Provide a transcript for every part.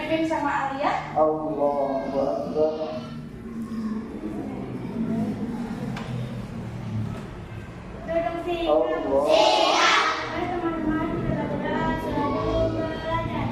pimpin sama Alia. Allahu Akbar. Duduk sih. Allah. Mari teman-teman kita berdoa sebelum belajar.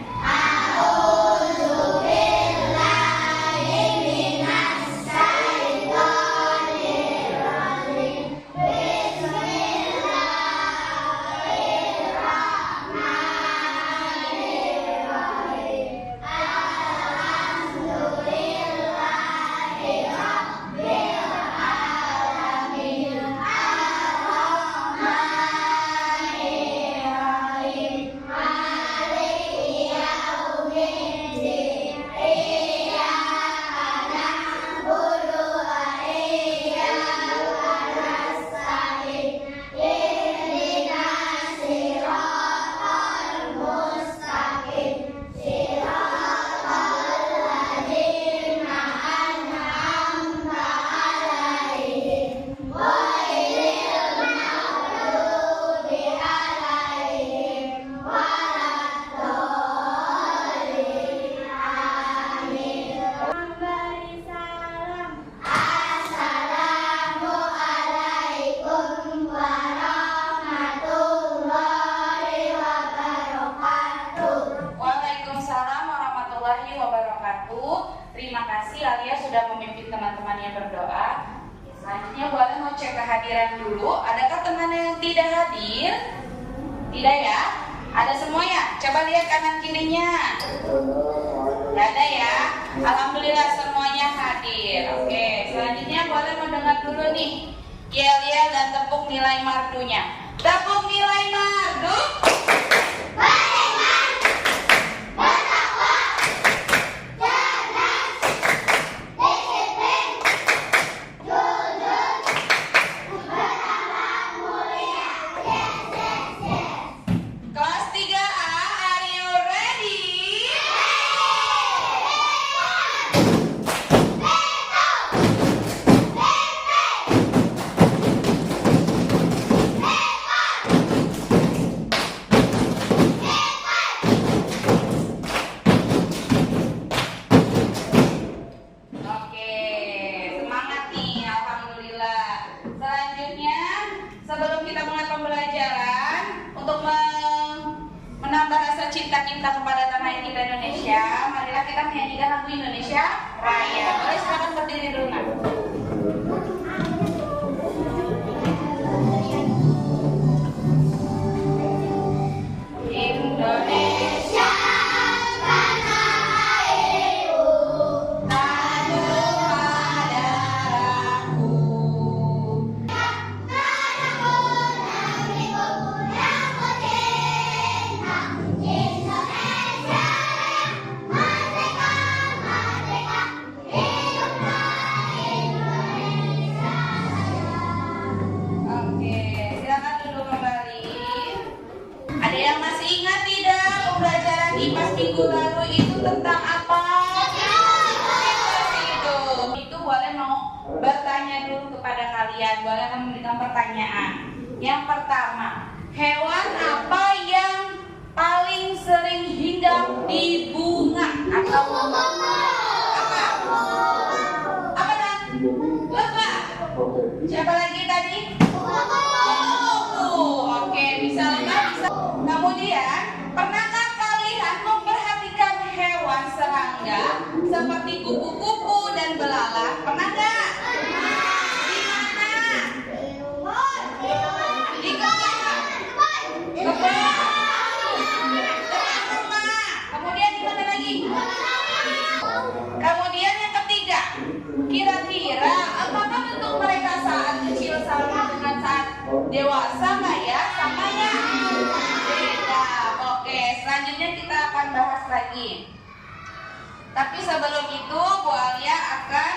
Terima kasih Alia sudah memimpin teman-temannya berdoa. Selanjutnya boleh mau cek kehadiran dulu. Adakah teman yang tidak hadir? Tidak ya? Ada semua ya? Coba lihat kanan kirinya. Tidak ada ya? Alhamdulillah semuanya hadir. Oke, selanjutnya boleh mau dengar dulu nih yel-yel dan tepuk nilai mardunya. Tepuk nilai mardu. Menambah rasa cinta kita kepada tanah air kita Indonesia, marilah kita menyanyikan lagu Indonesia Raya. Boleh silakan berdiri dulu, Nak. Indonesia tanah airku, tanah padaku. Minggu lalu itu tentang apa? Itu boleh mau bertanya dulu kepada kalian. Boleh memberikan pertanyaan. Yang pertama, hewan apa yang paling sering hinggap di bunga atau apa? Apa dan? Lebah. Siapa lagi tadi? Oke, bisa lebah, bisa. Kemudian, pernahkah memperhatikan hewan serangga seperti kupu-kupu dan belalang? Pernah nggak? Di mana? Di kebun. Dekat rumah. Kemudian di mana lagi? Kemudian yang ketiga, kira-kira apakah bentuk mereka saat kecil sama dengan saat dewasa nggak ya? Sama ya? Beda. Oke, selanjutnya kita akan bahas lagi. Tapi sebelum itu, Bu Alia akan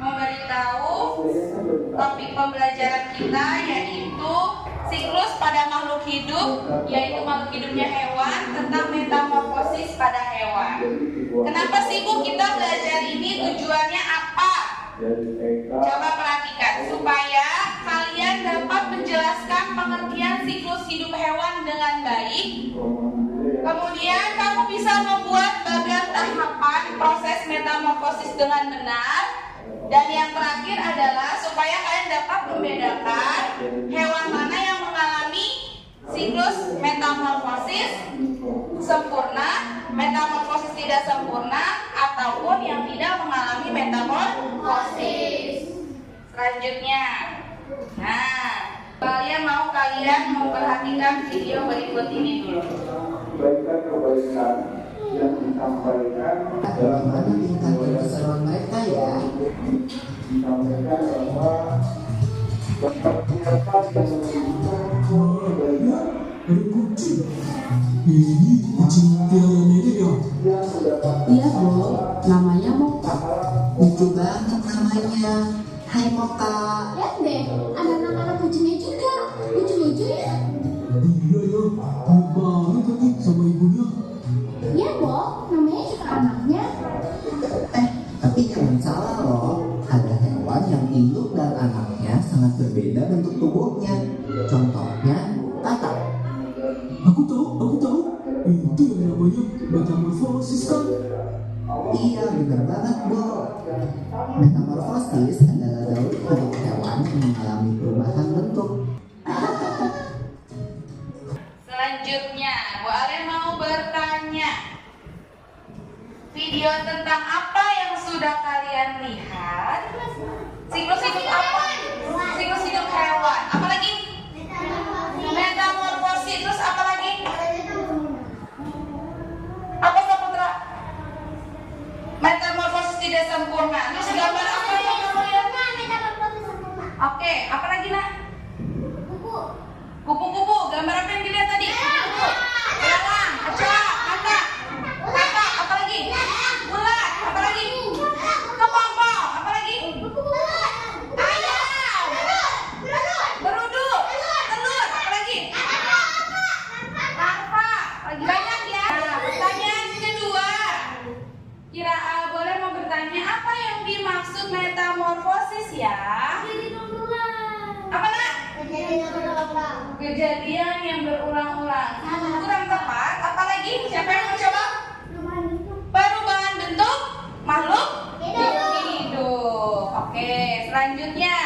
memberitahu topik pembelajaran kita, yaitu siklus pada makhluk hidup, yaitu makhluk hidupnya hewan, tentang metamorfosis pada hewan. Kenapa sih Bu kita belajar ini? Tujuannya apa? Coba perhatikan, supaya kalian dapat menjelaskan pengertian siklus hidup hewan dengan baik. Kemudian kamu bisa membuat bagan tahapan proses metamorfosis dengan benar. Dan yang terakhir adalah supaya kalian dapat membedakan hewan mana yang mengalami siklus metamorfosis sempurna, metamorfosis tidak sempurna, ataupun yang tidak mengalami metamorfosis. Selanjutnya, nah, kalian memperhatikan video berikut ini dulu. Kebaikan-kebaikan yang disampaikan Bagaimana tingkat keseruan mereka ya? disampaikan bahwa siapa yang menunjukkan kebaikan Ada kucing. Ini kucing piaraan ini ya. yang mendapat Iya, Bu. Namanya Moka. Lucu banget namanya. Hai Moka. Lihat deh, ada anak-anak kucingnya juga. Lucu-lucu ya. Iya ya. Baik banget lagi sama ibunya. Iya, Bo. Namanya juga anaknya. Tapi jangan salah loh. Ada hewan yang induk dan anaknya sangat berbeda bentuk tubuhnya. Contohnya, katak. Aku tahu. Itu yang namanya metamorfosis kan? Iya, benar banget, Bo. Metamorfosis adalah daur ulang hewan yang mengalami perubahan bentuk. Selanjutnya, Bu Ale mau bertanya. Video tentang apa yang sudah kalian lihat? Siklus hidup apa? Siklus hidup hewan. Apa lagi? Metamorfosis. Terus apa lagi? Apa Saputra? Metamorfosis tidak sempurna. Terus gambar apa yang kamu lihat? Oke, apa lagi nak? Kupu-kupu. Gambar apa yang dilihat tadi? Kupu-kupu. Belalang, kecoa, katak, apa lagi? Ulat, apa lagi? Kepompong, apa lagi? Ayam, berudu, telur, apa lagi? Larva, lagi banyak ya. Nah, pertanyaan kedua. Boleh mau bertanya apa yang dimaksud metamorfosis ya? Apa nak? Kejadian yang berulang-ulang. Kurang tepat. Apalagi? Siapa yang mau coba? Perubahan bentuk makhluk hidup. Oke, selanjutnya.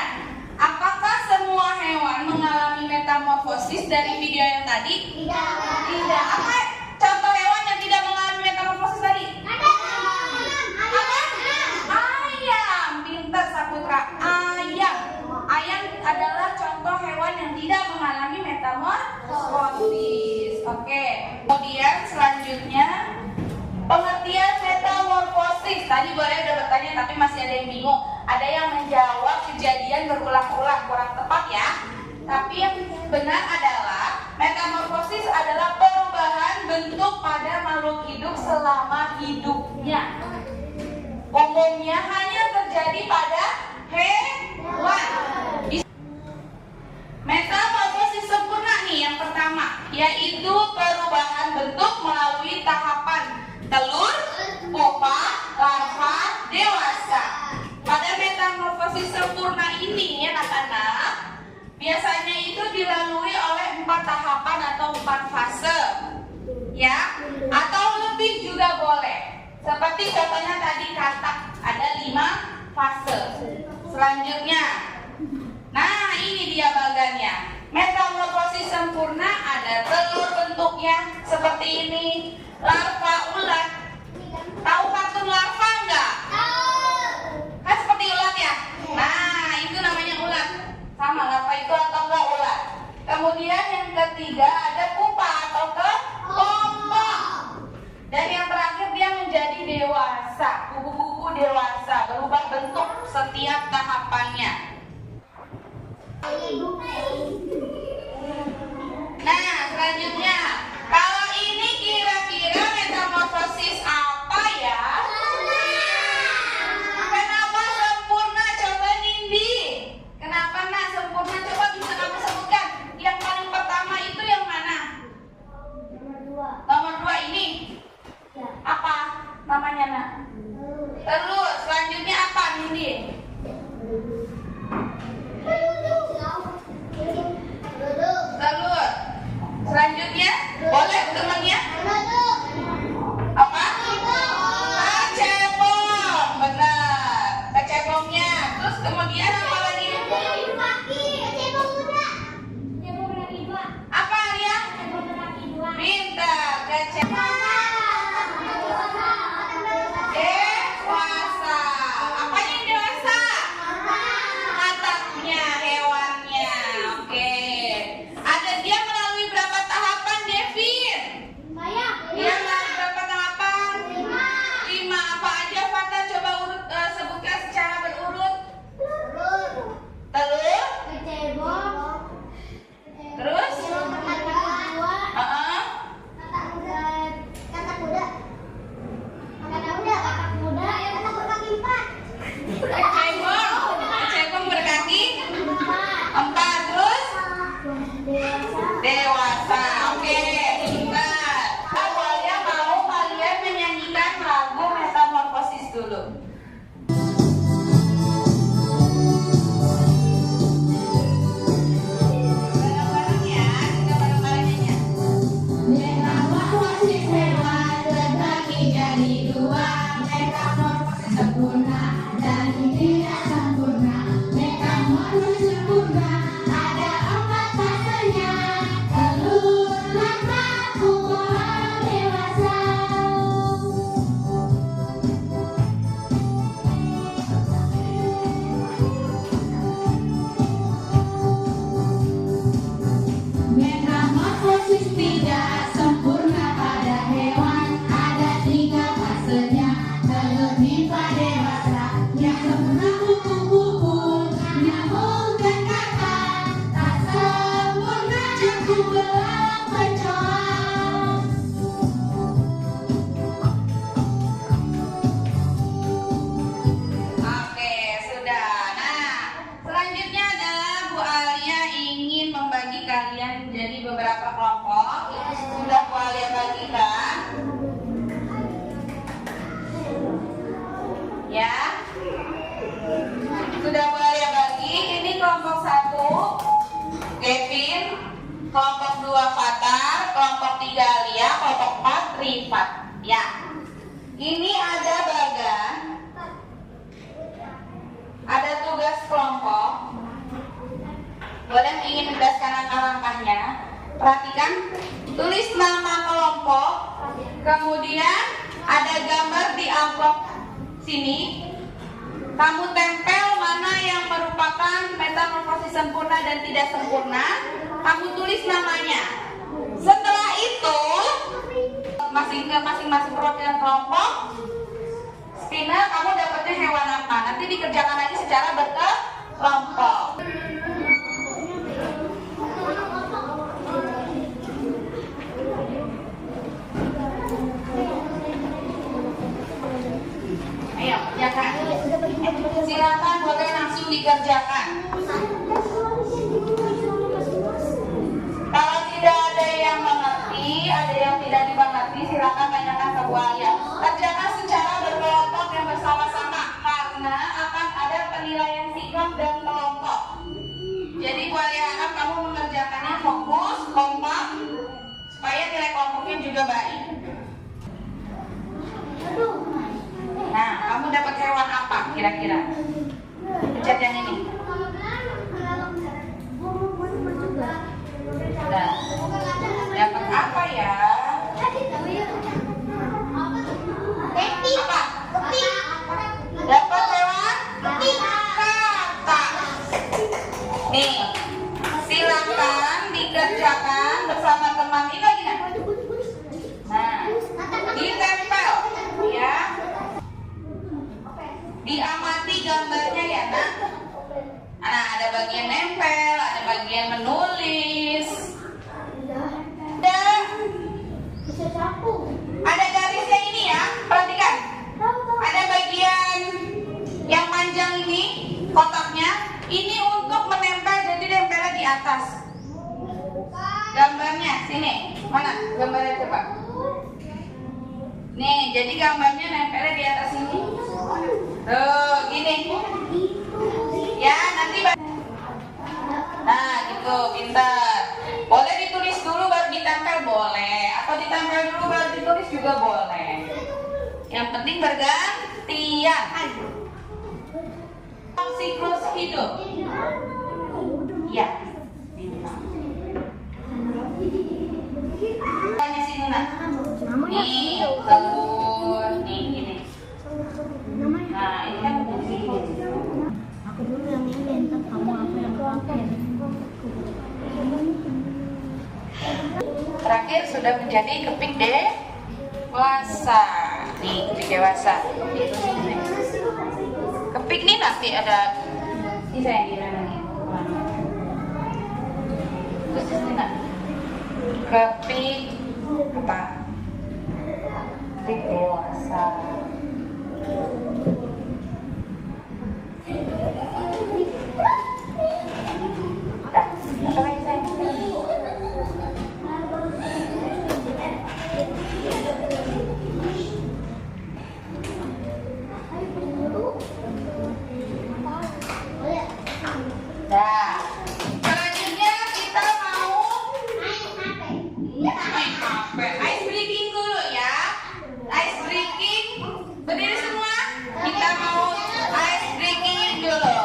Apakah semua hewan mengalami metamorfosis dari video yang tadi? Tidak. Apa contoh hewan yang tidak mengalami metamorfosis tadi? Apa? Ayam. Pintar Saputra. Ayam. Ayam adalah contoh hewan yang tidak mengalami metamorfosis. Oke. Kemudian selanjutnya pengertian metamorfosis. Tadi boleh udah bertanya tapi masih ada yang bingung. Ada yang menjawab kejadian berulang-ulang, kurang tepat ya. Tapi yang benar adalah metamorfosis adalah perubahan bentuk pada makhluk hidup selama hidupnya. Umumnya hanya terjadi pada hewan. Metamorfosis sempurna nih yang pertama, yaitu perubahan bentuk melalui tahapan telur, pupa, larva, dewasa. Pada metamorfosis sempurna ini anak-anak, biasanya itu dilalui oleh 4 tahapan atau 4 fase, ya, atau lebih juga boleh. Seperti contohnya tadi katak, ada 5 fase. Selanjutnya, nah ini dia bagannya. Metamorfosis sempurna ada telur bentuknya seperti ini, larva ulat. Tahu kartun larva enggak? Kan seperti ulat ya? Nah, itu namanya ulat. Sama larva itu atau enggak ulat. Kemudian yang ketiga ada pupa atau kepompong. Dan yang terakhir dia menjadi dewasa, kupu-kupu dewasa, berubah bentuk setiap tahapannya. Nah, selanjutnya, kalau ini kira-kira metamorfosis apa ya? Kenapa sempurna? Coba Nindi. Kenapa nak sempurna? Coba bisa kamu sebutkan. Yang paling pertama itu yang menjadi beberapa kelompok. Itu sudah kalian bagikan. Ya. Sudah kalian bagi. Ini kelompok 1 Kevin, kelompok 2 Fatar, kelompok 3 Alia, kelompok 4 Rifat. Ya. Ini ada bagan. Ada tugas kelompok. Boleh ingin menjelaskan langkah-langkahnya. Perhatikan, tulis nama kelompok, kemudian ada gambar di amplop sini. Kamu tempel mana yang merupakan metamorfosis sempurna dan tidak sempurna. Kamu tulis namanya. Setelah itu, masing-masing perwakilan kelompok, Spina, kamu dapatnya hewan apa? Nanti dikerjakan lagi secara berkelompok. Ayo, kerjakan. Silakan boleh langsung dikerjakan. Kalau tidak ada yang mengerti, ada yang tidak dimengerti, silakan tanyakan ke Bu Alia. Kerjakan secara berkelompok dan bersama-sama karena akan ada penilaian sikap dan kelompok. Jadi Bu Alia harap kamu mengerjakannya fokus, kompak, supaya nilai kelompoknya juga baik. Nah, kamu dapat hewan apa kira-kira? Pencet yang ini. Nah, dapat apa ya? Apa? Dapat hewan? Kata. Nih, silakan dikerjakan bersama teman ini lagi. Nah, ditempel ya. Diamati gambarnya ya, nak. Nah, ada bagian nempel, ada bagian menulis. Ada garisnya ini ya, perhatikan. Ada bagian yang panjang ini, kotaknya. Ini untuk menempel, jadi nempelnya di atas. Gambarnya, sini. Mana gambarnya coba? Nih, jadi gambarnya nempelnya di atas ini. Tuh, gini. Ya, nanti. Nah, gitu, pintar. Boleh ditulis dulu baru ditempel, boleh. Atau ditempel dulu baru ditulis juga boleh. Yang penting bergantian. Siklus hidup. Ya. Tanya sini, nak. Nih, telur, nih gini. Nah, ini kan Aku dulu yang ini, entar kamu apa yang terakhir. terakhir sudah menjadi kepik dewasa. Nih, kepik dewasa. Kepik nih nanti ada ini saya nih. Terus ini nak. Kepik apa? Kepik dewasa. Apa lagi saya? Nah, selanjutnya kita mau main HP. Ice breaking dulu ya. Ice breaking. Berdiri semua. Kita mau ice breaking dulu.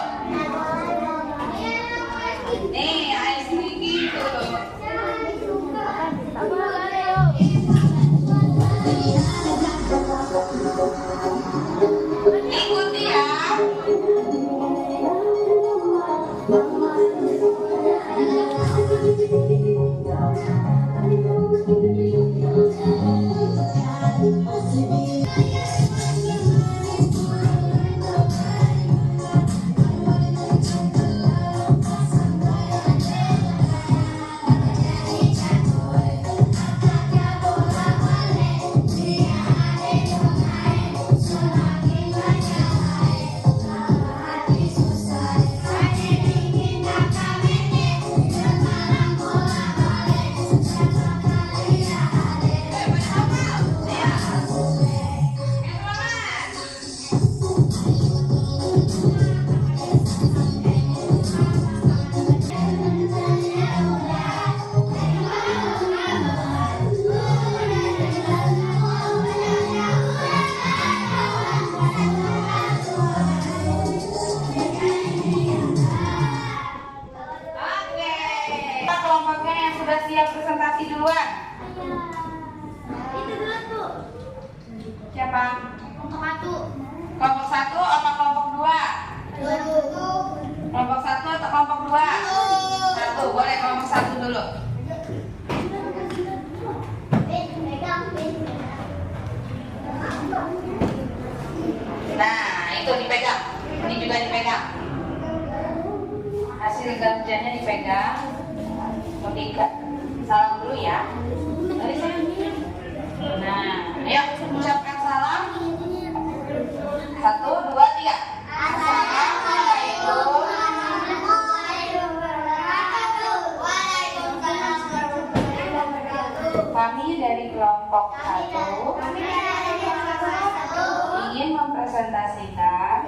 sudah siap presentasi duluan? Itu dulu tuh. Siapa? Untuk satu. Kelompok 1 apa kelompok 2? Kelompok 1 atau kelompok 2? Satu, boleh kelompok 1 dulu. Nah, itu dipegang. Ini juga dipegang. Hasil kerjanya dipegang. Ketiga. Salam dulu ya. Dari sini. Nah, ayo ucapkan salam. 1, 2, 3. Assalamualaikum. Kami dari kelompok 1 ingin mempresentasikan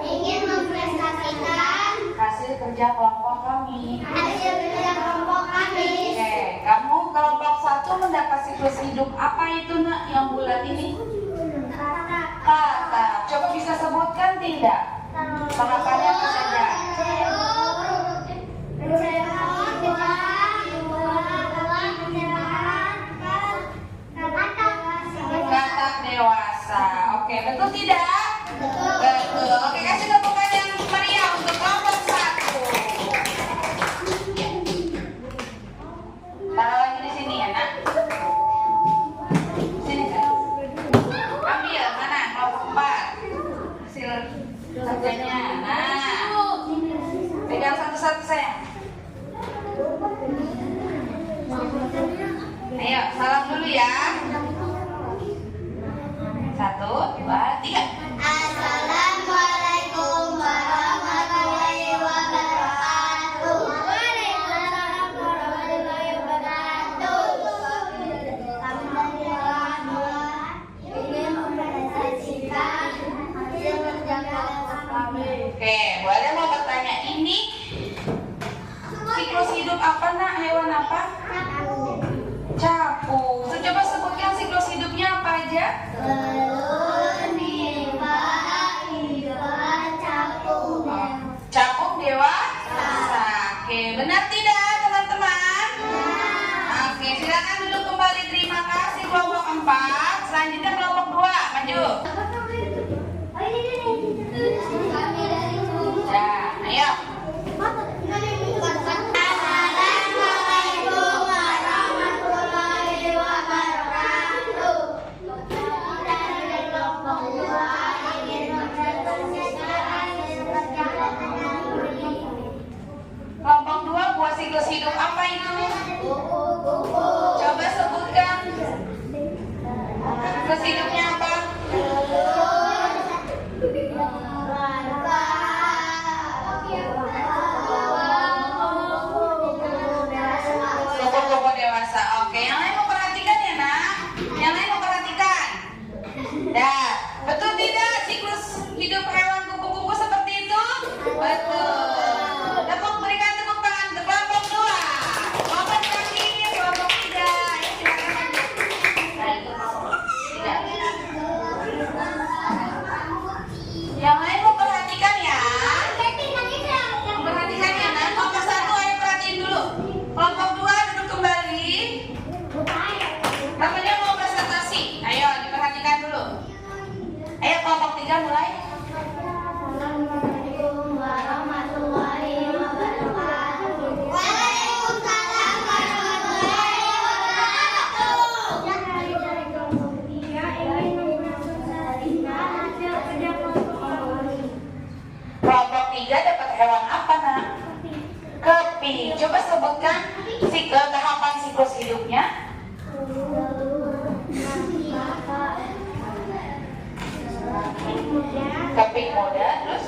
hasil kerja kelompok kami. Oke, kamu kelompok 1 mendapat siklus hidup apa itu nak yang bulan ini? Kata. Coba bisa sebutkan tidak? Tahapannya apa saja? Kata dewasa. Oke, betul tidak? Betul. Oke, kasih tepukan yang meriah untuk kelompok 1. Taruh lagi di sini ya, nak. Sini, kan? Ambil mana? Kelompok 4. Hasil kerjanya. Nah, pegang satu-satu sayang. Ayo, salam dulu ya. 1, 2, 3. Assalamualaikum warahmatullahi wabarakatuh. Waalaikumsalam warahmatullahi wabarakatuh. Ingin mempresentasikan hasil kerja kelompok kami. Oke, boleh mau bertanya ini siklus hidup apa nak? Hewan apa? Capung. Coba sebutkan siklus hidupnya apa aja? Capung dewasa. Oke, benar tidak teman-teman? Oke, silakan duduk kembali. Terima kasih kelompok 4. Selanjutnya kelompok 2. Maju. Ya, ayo. Assalamualaikum warahmatullahi wabarakatuh. Dari kelompok 2 ingin mempresentasikan hasil kerja kelompok kami. Kelompok 2 buah siklus hidup apa itu? Coba sebutkan. Siklus hidupnya apa? Kupu-kupu dewasa. Oke, yang lain mau perhatikan ya nak? Yang lain mau perhatikan? Dah, betul tidak siklus hidup hewan kupu-kupu seperti itu? Betul. Tepuk, berikan tepuk tangan untuk kelompok 2. Kelompok terakhir, kelompok 3. Ayo silakan maju. Nah, itu kelompok 3. Yang lain mau perhatikan ya? Perhatikan ya nak. Kelompok 1 ayo perhatiin dulu. Kelompok 2 duduk kembali. Namanya mau presentasi. Ayo diperhatikan dulu. Ayo kelompok 3 mulai. Assalamualaikum warahmatullahi wabarakatuh. Waalaikumsalam warahmatullahi wabarakatuh. Dari kelompok 3 ingin mempresentasikan hasil kerja kelompok kami. Kelompok 3 dapat hewan apa nak? Kepi. Coba sebutkan tahapan siklus hidupnya. Keping muda, terus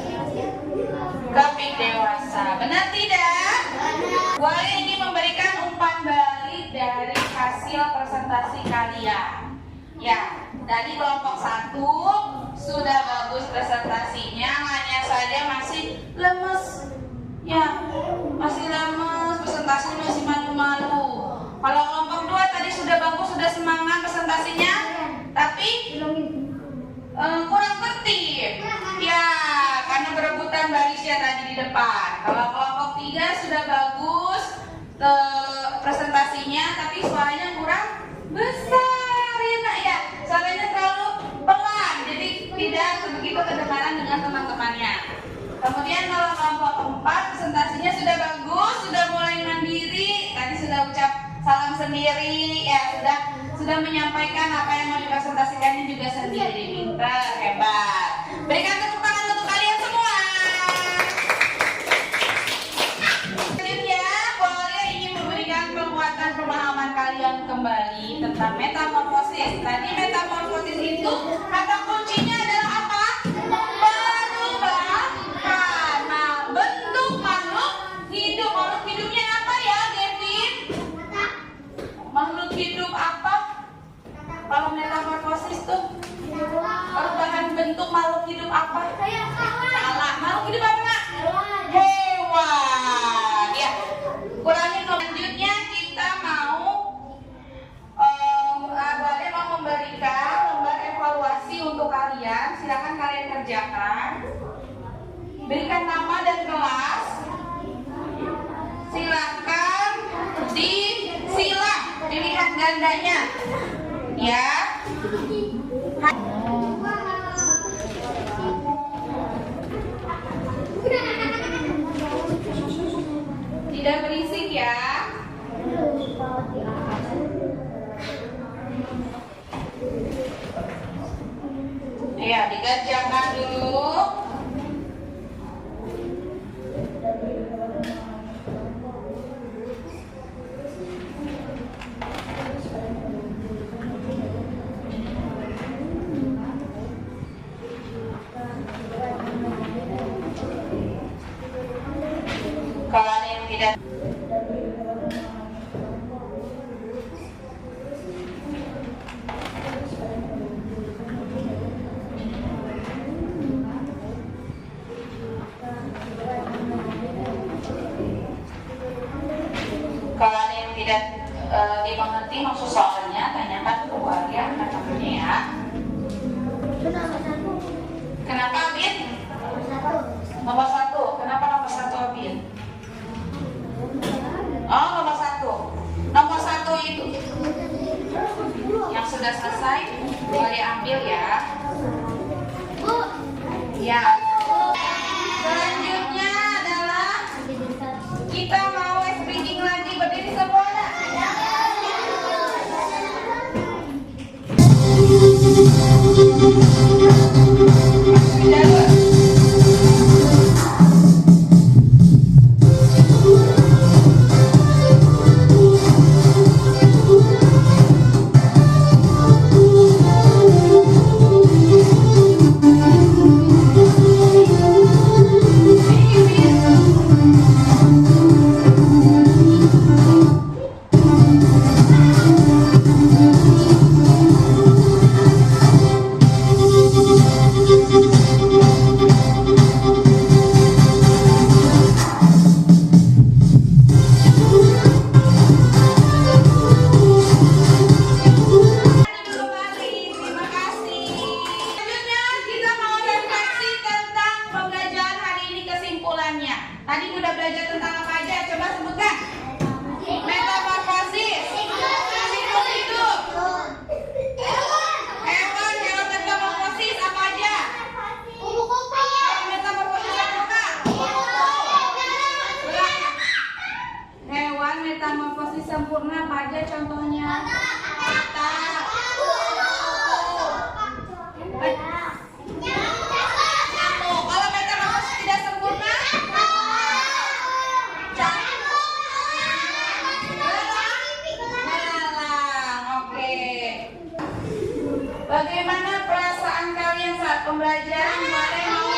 keping dewasa. Benar tidak? Boleh ini memberikan umpan balik dari hasil presentasi kalian. Ya, tadi kelompok 1 sudah bagus presentasinya, hanya saja masih lemes. Ya, masih lemes, presentasinya masih malu-malu. Kalau kelompok 2 tadi sudah bagus, sudah semangat presentasinya, tapi kurang tertib. Ya, karena berebutan barisnya tadi di depan. Kalau kelompok 3 sudah bagus presentasinya. konsentrasinya, tapi suaranya kurang besar ya nak ya. Suaranya terlalu pelan, jadi tidak begitu kedengaran dengan teman-temannya. Kemudian kalau kelompok 4 presentasinya sudah bagus, sudah mulai mandiri, tadi sudah ucap salam sendiri, ya sudah menyampaikan apa yang mau dipresentasikannya juga sendiri. Pintar, hebat. Berikan tepuk tangan untuk kalian semua. Selanjutnya, boleh ingin memberikan penguatan pemahaman kalian kembali tentang metamorfosis. Tadi metamorfosis itu kata kuncinya adalah apa? Perubahan. Nah, bentuk makhluk hidup. Makhluk hidupnya apa ya, Devin? Makhluk hidup apa? Kalau metamorfosis tuh perubahan bentuk makhluk hidup apa? Salah. Makhluk hidup apa nak? Hewan. Ya. Kurangi. Selanjutnya kita mau boleh mau memberikan lembar evaluasi untuk kalian. Silakan kalian kerjakan. Berikan nama dan kelas. Silakan disilang, dilihat gandanya. Ya. Tidak berisik ya. Ya, dikerjakan dulu. Kalau ada yang tidak dimengerti maksud soalnya, tanyakan ke keluarga anak-anaknya ya. Kenapa Abin? Nomor 1. Kenapa nomor 1 Abin? Oh, nomor 1. Nomor 1 itu yang sudah selesai boleh ambil ya. Ya. Selanjutnya adalah kita mau speaking lagi, berdiri semua. Tadi udah belajar tentang apa aja? Coba sebutkan. Metamorfosis. Makhluk hidup. Hewan metamorfosis apa aja? Metamorfosis apa? Hewan metamorfosis sempurna apa aja contohnya? Kata. Kalau metamorfosis tidak sempurna? Bagaimana perasaan kalian saat pembelajaran? Boleh mau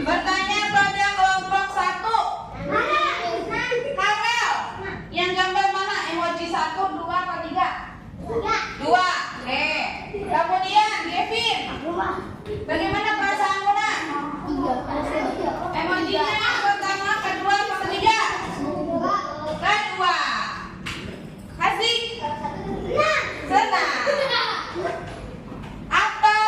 bertanya pada kelompok 1. Karel, yang gambar mana? Emoji 1, 2, atau 3? 2. Oke. Kemudian Kevin, bagaimana perasaanmu nak? Emojinya pertama, kedua, atau ketiga? Kedua. Kasih. Senang. Apa?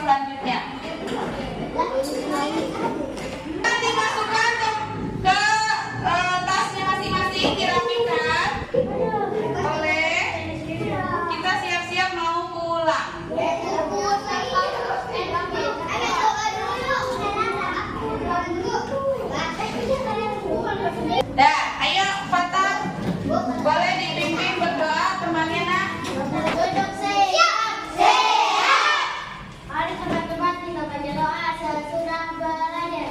selanjutnya. Nanti masukkan ke tasnya masing-masing, dirapikan. Boleh. Kita siap-siap mau pulang. Dah, ayo Fatah. Boleh dibimbing berdoa temannya nak. Duduk siap, sehat. Mari teman-teman kita baca doa sesudah belajar.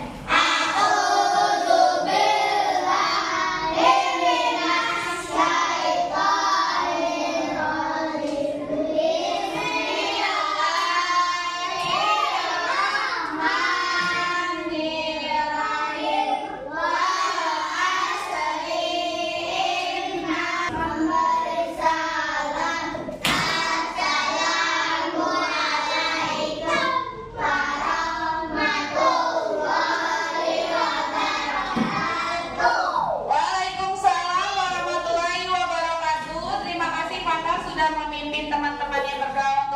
Waalaikumsalam warahmatullahi wabarakatuh. Terima kasih Fatah sudah memimpin teman-temannya berdoa.